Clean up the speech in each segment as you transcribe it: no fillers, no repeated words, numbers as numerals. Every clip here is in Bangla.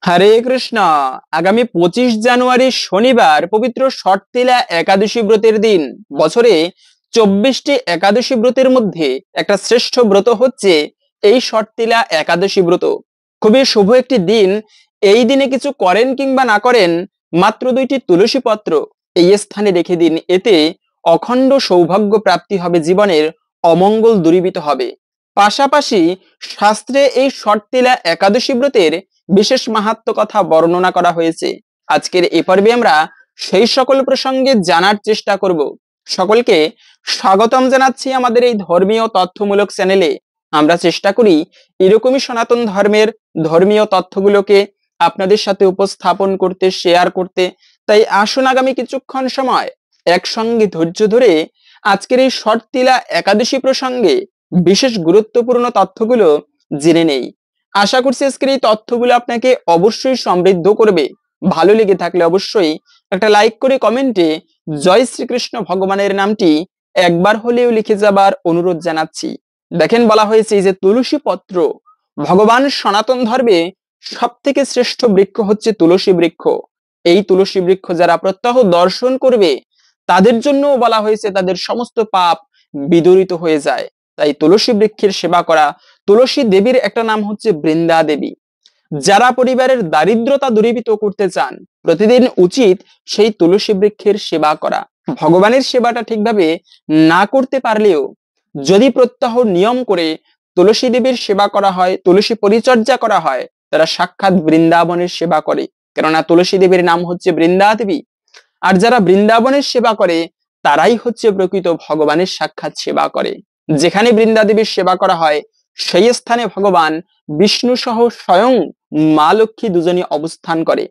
হরে কৃষ্ণ। আগামী 25 জানুয়ারি শনিবার পবিত্র ষটতিলা একাদশী ব্রতের দিন। বছরে 24টি একাদশী ব্রতের মধ্যে একটা শ্রেষ্ঠ ব্রত হচ্ছে এই ষটতিলা একাদশী ব্রত। খুবই শুভ একটি দিন। এই দিনে কিছু করেন কিংবা না করেন, মাত্র 2টি তুলসী পত্র এই স্থানে রেখে দিন। এতে অখণ্ড সৌভাগ্য প্রাপ্তি হবে, জীবনের অমঙ্গল দূরীভূত হবে। পাশাপাশি শাস্ত্রে এই ষটতিলা একাদশী ব্রতের বিশেষ মাহাত্ম্য কথা বর্ণনা করা হয়েছে। আজকের এই পর্বে আমরা সেই সকল প্রসঙ্গে জানার চেষ্টা করব। সকলকে স্বাগতম জানাচ্ছি আমাদের এই ধর্মীয় তথ্যমূলক চ্যানেলে। আমরা চেষ্টা করি এরকমই সনাতন ধর্মের ধর্মীয় তথ্যগুলোকে আপনাদের সাথে উপস্থাপন করতে, শেয়ার করতে। তাই আসুন আগামী কিছুক্ষণ সময় একসঙ্গে ধৈর্য ধরে আজকের এই ষটতিলা একাদশী প্রসঙ্গে বিশেষ গুরুত্বপূর্ণ তথ্যগুলো জেনে নেই। আশা করছি আজকের এই তথ্যগুলো আপনাকে অবশ্যই সমৃদ্ধ করবে। ভালো লেগে থাকলে অবশ্যই একটা লাইক করে কমেন্টে জয় শ্রীকৃষ্ণ ভগবানের নামটি একবার হলেও লিখে যাবার অনুরোধ জানাচ্ছি। দেখেন, বলা হয়েছে যে তুলসী পত্র ভগবান সনাতন ধর্মে সব থেকে শ্রেষ্ঠ বৃক্ষ হচ্ছে তুলসী বৃক্ষ। এই তুলসী বৃক্ষ যারা প্রত্যহ দর্শন করবে তাদের জন্য বলা হয়েছে তাদের সমস্ত পাপ বিদূরিত হয়ে যায়। তাই তুলসী বৃক্ষের সেবা করা। তুলসী দেবীর একটা নাম হচ্ছে বৃন্দা দেবী। যারা পরিবারের দারিদ্রতা দূরীভূত করতে চান, প্রতিদিন উচিত সেই তুলসী বৃক্ষের সেবা করা। ভগবানের সেবাটা ঠিকভাবে না করতে পারলেও যদি প্রত্যহ নিয়ম করে তুলসী দেবীর সেবা করা হয়, তুলসী পরিচর্যা করা হয়, তারা সাক্ষাৎ বৃন্দাবনের সেবা করে। কেননা তুলসী দেবীর নাম হচ্ছে বৃন্দা দেবী। আর যারা বৃন্দাবনের সেবা করে তারাই হচ্ছে প্রকৃত ভগবানের সাক্ষাৎ সেবা করে। যেখানে বৃন্দা দেবীর সেবা করা হয় সেই স্থানে ভগবান বিষ্ণু সহ স্বয়ং মা লক্ষ্মী দুজনই অবস্থান করে।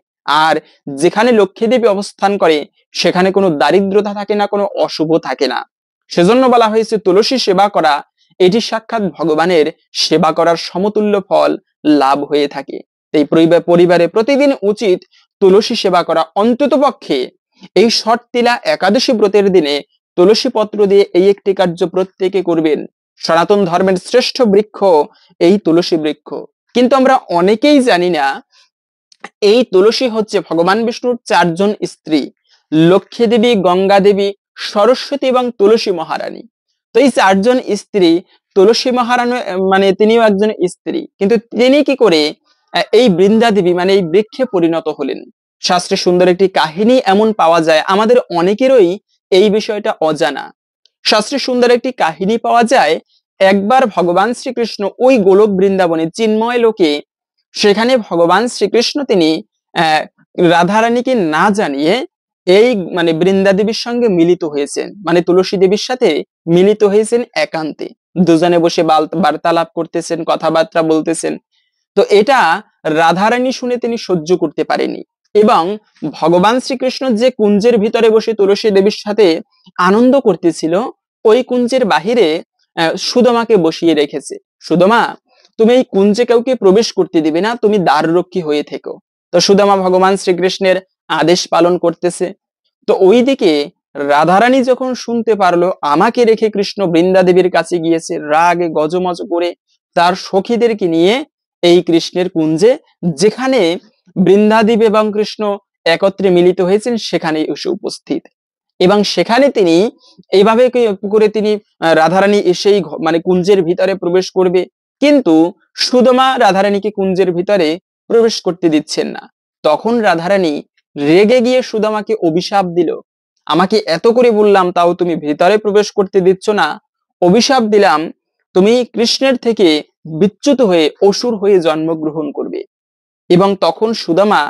আর যেখানে লক্ষ্মী দেবী অবস্থান করে সেখানে কোনো দারিদ্রতা থাকে না, কোনো অশুভ থাকে না। সেজন্য বলা হয়েছে তুলসী সেবা করা এটি সাক্ষাৎ ভগবানের সেবা করার সমতুল্য ফল লাভ হয়ে থাকে। এই পরিবারে প্রতিদিন উচিত তুলসী সেবা করা। অন্তত পক্ষে এই ষটতিলা একাদশী ব্রতের দিনে তুলসী পত্র দিয়ে এই একটি কার্য প্রত্যেকে করবেন। সনাতন ধর্মের শ্রেষ্ঠ বৃক্ষ এই তুলসী বৃক্ষ। কিন্তু আমরা অনেকেই জানি না এই তুলসী হচ্ছে ভগবান বিষ্ণুর 4জন স্ত্রী, লক্ষ্মী দেবী, গঙ্গা দেবী, সরস্বতী এবং তুলসী মহারানী। তো এই 4জন স্ত্রী, তুলসী মহারানী মানে তিনিও একজন স্ত্রী, কিন্তু তিনি কি করে এই বৃন্দা দেবী মানে এই বৃক্ষে পরিণত হলেন? শাস্ত্রে সুন্দর একটি কাহিনী এমন পাওয়া যায়, আমাদের অনেকেরই এই বিষয়টা অজানা। শাস্ত্রে সুন্দর একটি কাহিনী পাওয়া যায়। একবার ভগবান শ্রীকৃষ্ণ ওই গোলক বৃন্দাবনে চিন্ময় লোকে, সেখানে ভগবান শ্রীকৃষ্ণ তিনি রাধারানীকে না জানিয়ে এই মানে বৃন্দা দেবীর সঙ্গে মিলিত হয়েছেন, মানে তুলসী দেবীর সাথে মিলিত হয়েছেন একান্তে। দুজনে বসে বার্তালাপ করতেছেন, কথাবার্তা বলতেছেন। তো এটা রাধারানী শুনে তিনি সহ্য করতে পারেনি এবং ভগবান শ্রীকৃষ্ণ যে কুঞ্জের ভিতরে বসে তুলসী দেবীর সাথে আনন্দ করতেছিল, ওই কুঞ্জের বাহিরে সুদামাকে বসিয়ে রেখেছে। সুদামা, তুমি এই কুঞ্জে কাউকে প্রবেশ করতে দিবে না, তুমি দ্বাররক্ষী হয়ে থেকো। তো সুদামা ভগবান শ্রীকৃষ্ণের আদেশ পালন করতেছে। তো ওইদিকে রাধারানী যখন শুনতে পারলো আমাকে রেখে কৃষ্ণ বৃন্দা দেবীর কাছে গিয়েছে, রাগে গজমজ করে তার সখীদেরকে নিয়ে এই কৃষ্ণের কুঞ্জে, যেখানে বৃন্দাদেবী এবং কৃষ্ণ একত্রে মিলিত হয়েছেন, সেখানে এসে উপস্থিত। এবং সেখানে তিনি এইভাবে করে তিনি রাধারানী এসেই মানে কুঞ্জের ভিতরে প্রবেশ করবে, কিন্তু সুদামা রাধারানীকে কুঞ্জের ভিতরে প্রবেশ করতে দিচ্ছেন না। তখন রাধারানী রেগে গিয়ে সুদামাকে অভিশাপ দিল, আমাকে এত করে বললাম তাও তুমি ভিতরে প্রবেশ করতে দিচ্ছ না, অভিশাপ দিলাম তুমি কৃষ্ণের থেকে বিচ্যুত হয়ে অসুর হয়ে জন্মগ্রহণ করবে। এবং তখন সুদামা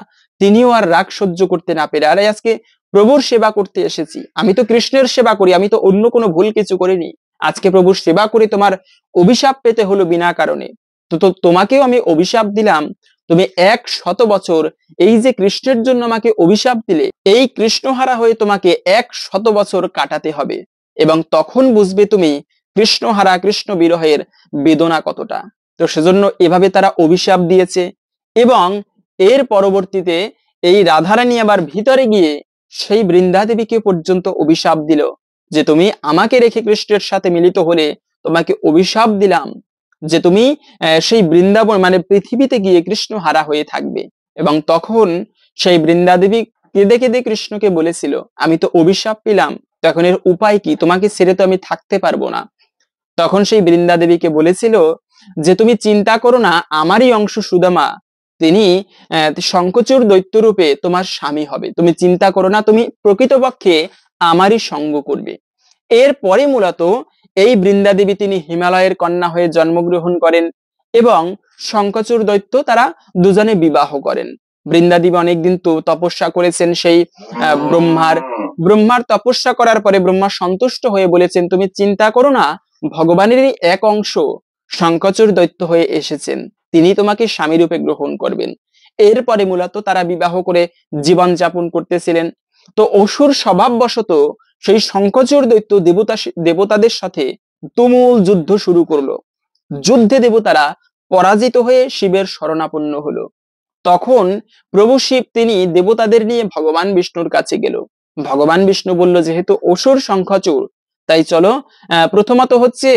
তিনিও আর রাগ সহ্য করতে না পেরে, আরে আজকে প্রভুর সেবা করতে এসেছি, আমি তো কৃষ্ণের সেবা করি, আমি তো অন্য কোনো ভুল কিছু করিনি, আজকে প্রভুর সেবা করে তোমার অভিশাপ পেতে হলো বিনা কারণে। তো তোমাকেও আমি অভিশাপ দিলাম, তুমি 100 বছর এই যে কৃষ্ণের জন্য আমাকে অভিশাপ দিলে, এই কৃষ্ণহারা হয়ে তোমাকে 100 বছর কাটাতে হবে, এবং তখন বুঝবে তুমি কৃষ্ণহারা কৃষ্ণ বিরহের বেদনা কতটা। তো সেজন্য এভাবে তারা অভিশাপ দিয়েছে। এবং এর পরবর্তীতে এই রাধারানী আবার ভিতরে গিয়ে সেই বৃন্দা দেবীকে পর্যন্ত অভিশাপ দিল যে তুমি আমাকে রেখে কৃষ্ণের সাথে মিলিত হলে তোমাকে অভিশাপ দিলাম যে তুমি সেই বৃন্দাবন মানে পৃথিবীতে গিয়ে কৃষ্ণ হারা হয়ে থাকবে। এবং তখন সেই বৃন্দা দেবী কেঁদে কেঁদে কৃষ্ণকে বলেছিল, আমি তো অভিশাপ পেলাম, তো এখন এর উপায় কি? তোমাকে ছেড়ে তো আমি থাকতে পারবো না। তখন সেই বৃন্দা দেবীকে বলেছিল যে তুমি চিন্তা করো না, আমারই অংশ সুদামা তিনি শঙ্খচূড় দৈত্য রূপে তোমার স্বামী হবে, তুমি চিন্তা করো না, তুমি প্রকৃতপক্ষে আমারই সঙ্গ করবে। এরপরে মূলত এই বৃন্দা দেবী তিনি হিমালয়ের কন্যা হয়ে জন্মগ্রহণ করেন এবং শঙ্খচূড় দৈত্য তারা দুজনে বিবাহ করেন। বৃন্দা দেবী অনেকদিন তো তপস্যা করেছেন সেই ব্রহ্মার তপস্যা করার পরে ব্রহ্মা সন্তুষ্ট হয়ে বলেছেন, তুমি চিন্তা করো না, ভগবানেরই এক অংশ শঙ্খচূড় দৈত্য হয়ে এসেছেন, তিনি তোমাকে স্বামী রূপে গ্রহণ করবেন। এরপরে মূলত তারা বিবাহ করে জীবন যাপন করতেছিলেন। তো অসুর স্বভাববশত সেই শঙ্খচূড় দৈত্য দেবতাদের সাথে তুমুল যুদ্ধ শুরু করলো। যুদ্ধে দেবতারা পরাজিত হয়ে শিবের শরণাপন্ন হলো। তখন প্রভু শিব তিনি দেবতাদের নিয়ে ভগবান বিষ্ণুর কাছে গেল। ভগবান বিষ্ণু বলল, যেহেতু অসুর শঙ্খচূড়, তাই চলো প্রথমত হচ্ছে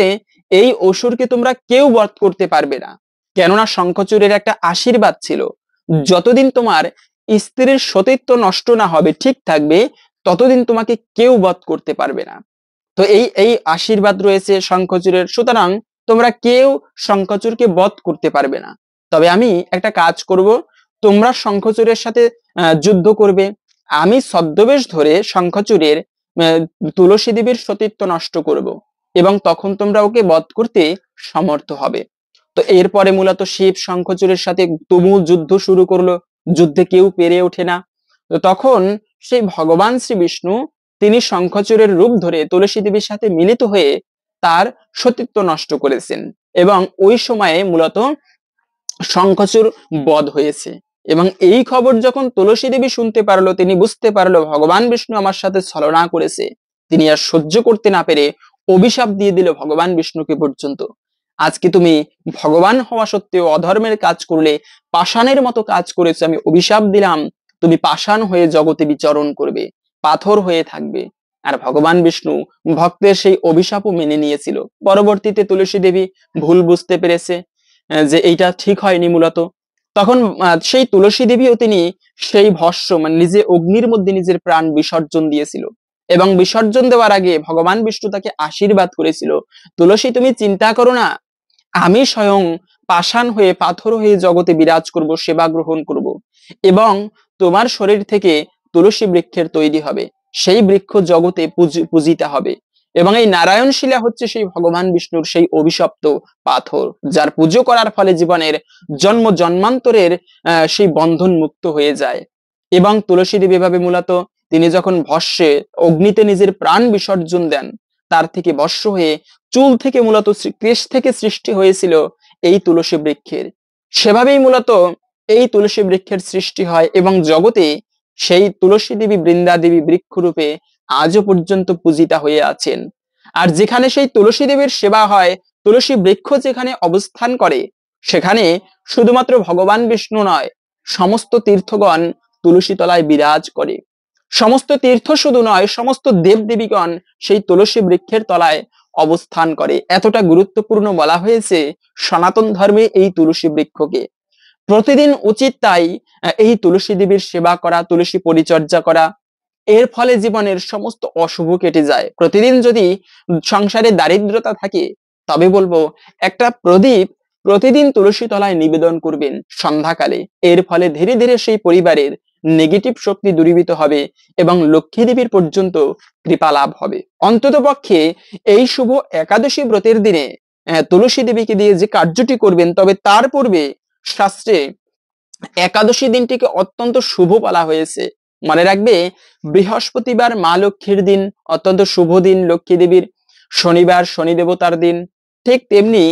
এই অসুরকে তোমরা কেউ বধ করতে পারবে না, কেননা শঙ্খচূড়ের একটা আশীর্বাদ ছিল, যতদিন তোমার স্ত্রীর সতীত্ব নষ্ট না হবে, ঠিক থাকবে, ততদিন তোমাকে কেউ বধ করতে পারবে না। তো এই এই আশীর্বাদ রয়েছে শঙ্খচূড়ের, সুতরাং তোমরা কেউ শঙ্খচূড়কে বধ করতে পারবে না। তবে আমি একটা কাজ করব, তোমরা শঙ্খচূড়ের সাথে যুদ্ধ করবে, আমি ছদ্মবেশ ধরে শঙ্খচূড়ের তুলসী দেবীর সতীত্ব নষ্ট করব এবং তখন তোমরা ওকে বধ করতে সমর্থ হবে। তো এরপরে মূলত শিব শঙ্খচূড়ের সাথে তুমুল যুদ্ধ শুরু করলো, যুদ্ধে কেউ পেরে ওঠে না। তো তখন সেই ভগবান শ্রী বিষ্ণু তিনি শঙ্খচূড়ের রূপ ধরে তুলসী দেবীর সাথে মিলিত হয়ে তার সতীত্ব নষ্ট করেছেন এবং ওই সময়ে মূলত শঙ্খচূড় বধ হয়েছে। এবং এই খবর যখন তুলসী দেবী শুনতে পারলো, তিনি বুঝতে পারলো ভগবান বিষ্ণু আমার সাথে ছলনা করেছে, তিনি আর সহ্য করতে না পেরে অভিশাপ দিয়ে দিল ভগবান বিষ্ণুকে পর্যন্ত, আজকে তুমি ভগবান হওয়া সত্ত্বেও অধর্মের কাজ করলে, পাষাণের মতো কাজ করেছো, আমি অভিশাপ দিলাম তুমি পাষাণ হয়ে জগতে বিচরণ করবে, পাথর হয়ে থাকবে। আর ভগবান বিষ্ণু ভক্তের সেই অভিশাপও মেনে নিয়েছিল। পরবর্তীতে তুলসী দেবী ভুল বুঝতে পেরেছে যে এইটা ঠিক হয়নি মূলত, তখন সেই তুলসী দেবীও তিনি সেই ভস্ম মানে নিজে অগ্নির মধ্যে নিজের প্রাণ বিসর্জন দিয়েছিল এবং বিসর্জন দেওয়ার আগে ভগবান বিষ্ণু তাকে আশীর্বাদ করেছিল, তুলসী তুমি চিন্তা করো না, আমি স্বয়ং পাষাণ হয়ে পাথর হয়ে জগতে বিরাজ করব, সেবা গ্রহণ করব এবং তোমার শরীর থেকে তুলসী বৃক্ষের তৈরি হবে, সেই বৃক্ষ জগতে পূজিত হবে এবং এই নারায়ণ শিলা হচ্ছে সেই ভগবান বিষ্ণুর সেই অভিশপ্ত পাথর, যার পুজো করার ফলে জীবনের জন্ম জন্মান্তরের সেই বন্ধন মুক্ত হয়ে যায়। এবং তুলসী দেবী ভাবে মূলত তিনি যখন ভস্মে অগ্নিতে নিজের প্রাণ বিসর্জন দেন, তার থেকে ভস্ম হয়ে চুল থেকে মূলত কেশ থেকে সৃষ্টি হয়েছিল এই তুলসী বৃক্ষের, সেভাবেই মূলত এই তুলসী বৃক্ষের সৃষ্টি হয় এবং জগতে সেই তুলসী দেবী বৃন্দা দেবী বৃক্ষরূপে আজও পর্যন্ত পূজিতা হয়ে আছেন। আর যেখানে সেই তুলসী দেবীর সেবা হয়, তুলসী বৃক্ষ যেখানে অবস্থান করে, সেখানে শুধুমাত্র ভগবান বিষ্ণু নয়, সমস্ত তীর্থগণ তুলসী তলায় বিরাজ করে। সমস্ত তীর্থ শুধু নয়, সমস্ত দেব দেবীগণ সেই তুলসী বৃক্ষের তলায় অবস্থান করে। এতটা গুরুত্বপূর্ণ বলা হয়েছে সনাতন ধর্মে এই তুলসী বৃক্ষকে। প্রতিদিন উচিত তাই এই তুলসী দেবীর সেবা করা, তুলসী পরিচর্যা করা, এর ফলে জীবনের সমস্ত অশুভ কেটে যায়। প্রতিদিন যদি সংসারে দারিদ্রতা থাকে, তবে বলবো একটা প্রদীপ প্রতিদিন তুলসী তলায় নিবেদন করবেন সন্ধ্যাকালে, এর ফলে ধীরে ধীরে সেই পরিবারের নেগেটিভ শক্তি দূরীভূত হবে এবং লক্ষ্মী দেবীর পর্যন্ত কৃপা লাভ হবে। অন্তত পক্ষে এই শুভ একাদশী ব্রতের দিনে তুলসী দেবীকে দিয়ে যে কার্যটি করবেন, তবে তার পূর্বে শাস্ত্রে একাদশী দিনটিকে অত্যন্ত শুভ বলা হয়েছে। মনে রাখবে, বৃহস্পতিবার মা লক্ষ্মীর দিন, অত্যন্ত শুভ দিন লক্ষ্মী দেবীর, শনিবার শনি দেবতার দিন, ঠিক তেমনি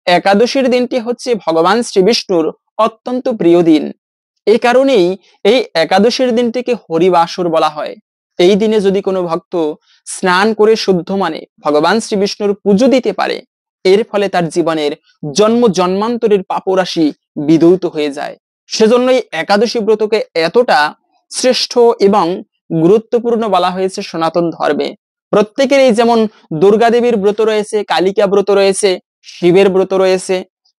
একাদশীর দিনটি হচ্ছে ভগবান শ্রী বিষ্ণুর অত্যন্ত প্রিয় দিন। এই কারণেই এই একাদশীর দিনটিকে হরিবাসর বলা হয়। এই দিনে যদি কোনো ভক্ত স্নান করে শুদ্ধ মানে ভগবান শ্রী বিষ্ণুর পুজো দিতে পারে, এর ফলে তার জীবনের জন্ম জন্মান্তরের পাপরাশি বিধৌত হয়ে যায়। সেজন্যই একাদশী ব্রতকে এতটা শ্রেষ্ঠ এবং গুরুত্বপূর্ণ বলা হয়েছে সনাতন ধর্মে। প্রত্যেকের এই যেমন দুর্গা দেবীর ব্রত রয়েছে, কালিকা ব্রত রয়েছে, শিবের ব্রত রয়েছে,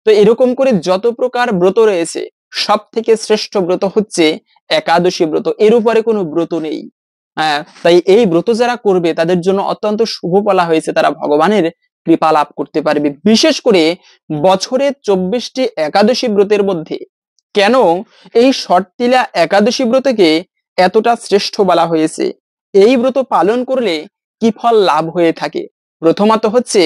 তো এরকম করে যত প্রকার ব্রত রয়েছে সব থেকে শ্রেষ্ঠ ব্রত হচ্ছে একাদশী ব্রত, এর উপরে কোনো ব্রত নেই। তাই এই ব্রত যারা করবে তাদের জন্য অত্যন্ত শুভ বলা হয়েছে, তারা ভগবানের কৃপা লাভ করতে পারবে। বিশেষ করে বছরে 24টি একাদশী ব্রতের মধ্যে কেন এই শর্তিলা একাদশী ব্রতকে এতটা শ্রেষ্ঠ বলা হয়েছে, এই ব্রত পালন করলে কি ফল লাভ হয়ে থাকে? প্রথমত হচ্ছে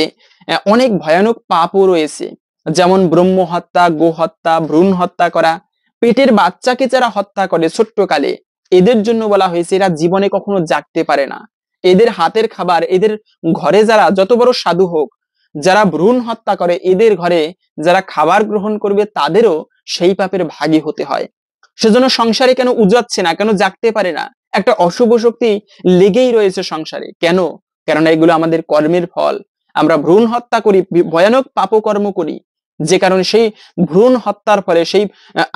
অনেক ভয়ানক পাপও রয়েছে, যেমন ব্রহ্ম হত্যা, গো হত্যা, ভ্রূণ হত্যা করা, পেটের বাচ্চাকে যারা হত্যা করে ছোট্টকালে, এদের জন্য বলা হয়েছে এরা জীবনে কখনো জাগতে পারে না। এদের হাতের খাবার, এদের ঘরে যারা যত বড় সাধু হোক, যারা ভ্রূণ হত্যা করে এদের ঘরে যারা খাবার গ্রহণ করবে তাদেরও সেই পাপের ভাগী হতে হয়। সেজন্য সংসারে কেন উজাচ্ছে না, কেন জাগতে পারে না? একটা অশুভ শক্তি লেগেই রয়েছে সংসারে। কেন? কেননা এগুলো আমাদের কর্মের ফল। আমরা ভ্রূণ হত্যা করি, ভয়ানক পাপকর্ম করি, যে কারণে সেই ভ্রূণ হত্যার ফলে সেই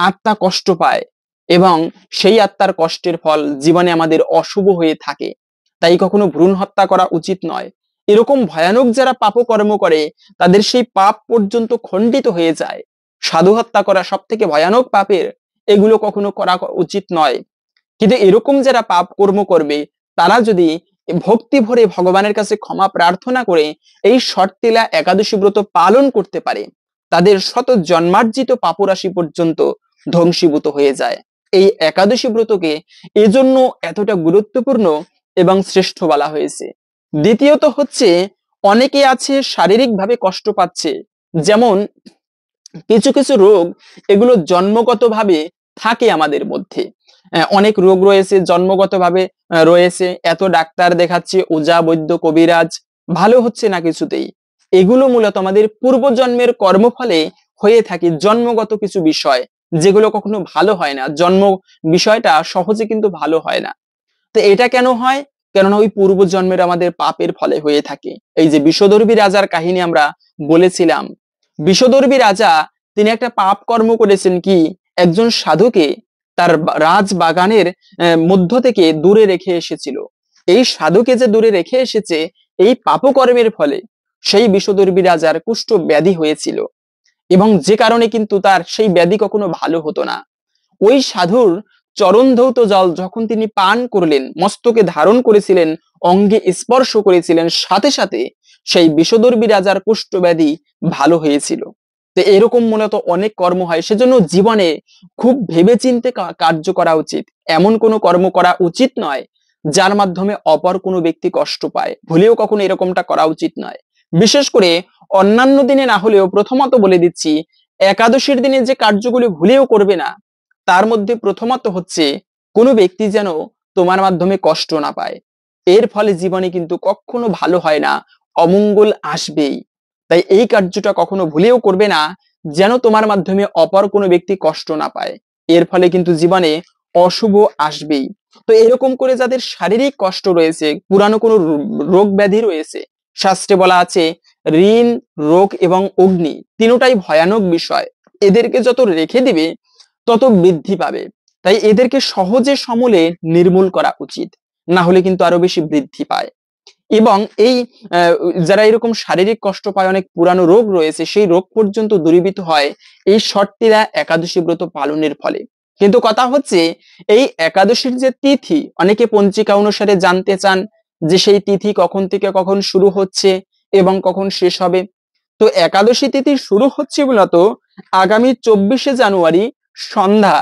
আত্মা কষ্ট পায় এবং সেই আত্মার কষ্টের ফল জীবনে আমাদের অশুভ হয়ে থাকে। তাই কখনো ভ্রূণ হত্যা করা উচিত নয়। এরকম ভয়ানক যারা পাপকর্ম করে তাদের সেই পাপ পর্যন্ত খণ্ডিত হয়ে যায়। সাধু হত্যা করা সব থেকে ভয়ানক পাপের, এগুলো কখনো করা উচিত নয়। কিন্তু এরকম যারা পাপ কর্ম করবে তারা যদি ভক্তি ভরে ভগবানের কাছে ক্ষমা প্রার্থনা করে এই শর্তিলা একাদশী ব্রত পালন করতে পারে, তাদের শত জন্মার্জিত পাপরাশি পর্যন্ত ধ্বংসীভূত হয়ে যায়। এই একাদশী ব্রতকে এজন্য এতটা গুরুত্বপূর্ণ এবং শ্রেষ্ঠ বলা হয়েছে। দ্বিতীয়ত হচ্ছে অনেকে আছে শারীরিকভাবে কষ্ট পাচ্ছে, যেমন কিছু কিছু রোগ এগুলো জন্মগতভাবে থাকে আমাদের মধ্যে। অনেক রোগ রয়েছে জন্মগতভাবে রয়েছে, এত ডাক্তার দেখাচ্ছে, ওঝা বৈদ্য কবিরাজ, ভালো হচ্ছে না কিছুতেই। এগুলো মূলত আমাদের পূর্বজন্মের কর্মফলে হয়ে থাকে, জন্মগত কিছু বিষয় যেগুলো কখনো ভালো হয় না। জন্ম বিষয়টা সহজে কিন্তু ভালো হয় না। তো এটা কেন হয়? কেননা ওই পূর্বজন্মের আমাদের পাপের ফলে হয়ে থাকে। এই যে বিষধর্মী রাজার কাহিনী আমরা বলেছিলাম, বিষধর্মী রাজা তিনি একটা পাপ কর্ম করেছেন কি, একজন সাধুকে তার রাজ বাগানের মধ্য থেকে দূরে রেখে এসেছিল। এই সাধুকে যে দূরে রেখে এসেছে, এই পাপকর্মের ফলে সেই বিষধর্মী রাজার কুষ্ঠ ব্যাধি হয়েছিল এবং যে কারণে কিন্তু তার সেই ব্যাধি কখনো ভালো হতো না। ওই সাধুর চরণ ধৌত জল যখন তিনি পান করলেন, মস্তকে ধারণ করেছিলেন, অঙ্গে স্পর্শ করেছিলেন, সাথে সাথে সেই বিষধর্মী রাজার কুষ্ঠ ব্যাধি ভালো হয়েছিল। তো এরকম মূলত অনেক কর্ম হয়, সেজন্য জীবনে খুব ভেবেচিন্তে কার্য করা উচিত। এমন কোনো কর্ম করা উচিত নয় যার মাধ্যমে অপর কোনো ব্যক্তি কষ্ট পায়, ভুলেও কখনো এরকমটা করা উচিত নয়। বিশেষ করে অন্যান্য দিনে না হলেও প্রথমত বলে দিচ্ছি, একাদশীর দিনে যে কার্যগুলি ভুলেও করবে না, তার মধ্যে প্রথমত হচ্ছে কোনো ব্যক্তি যেন তোমার মাধ্যমে কষ্ট না পায়। এর ফলে জীবনে কিন্তু কখনো ভালো হয় না, অমঙ্গল আসবেই। তাই এই কার্যটা কখনো ভুলেও করবে না, যেন তোমার মাধ্যমে অপর কোনো ব্যক্তি কষ্ট না পায়। এর ফলে কিন্তু জীবনে অশুভ আসবেই। তো এরকম করে যাদের শারীরিক কষ্ট রয়েছে, পুরানো কোনো রোগ ব্যাধি রয়েছে, শাস্ত্রে বলা আছে ঋণ, রোগ এবং অগ্নি তিনটাই ভয়ানক বিষয়। এদেরকে যত রেখে দিবে তত বৃদ্ধি পাবে। তাই এদেরকে সহজে সমূলে নির্মূল করা উচিত, না হলে কিন্তু আরো বেশি বৃদ্ধি পায়। এবং এই যারা এরকম শারীরিক কষ্ট পায়, অনেক পুরানো রোগ রয়েছে, সেই রোগ পর্যন্ত দূরীভূত হয় এই শর্তিলা একাদশী ব্রত পালনের ফলে। কিন্তু কথা হচ্ছে এই একাদশীর যে তিথি, অনেকে পঞ্জিকা অনুসারে জানতে চান যে সেই তিথি কখন থেকে কখন শুরু হচ্ছে এবং কখন শেষ হবে। তো একাদশী তিথি শুরু হচ্ছে মূলত আগামী 24শে জানুয়ারি সন্ধ্যা,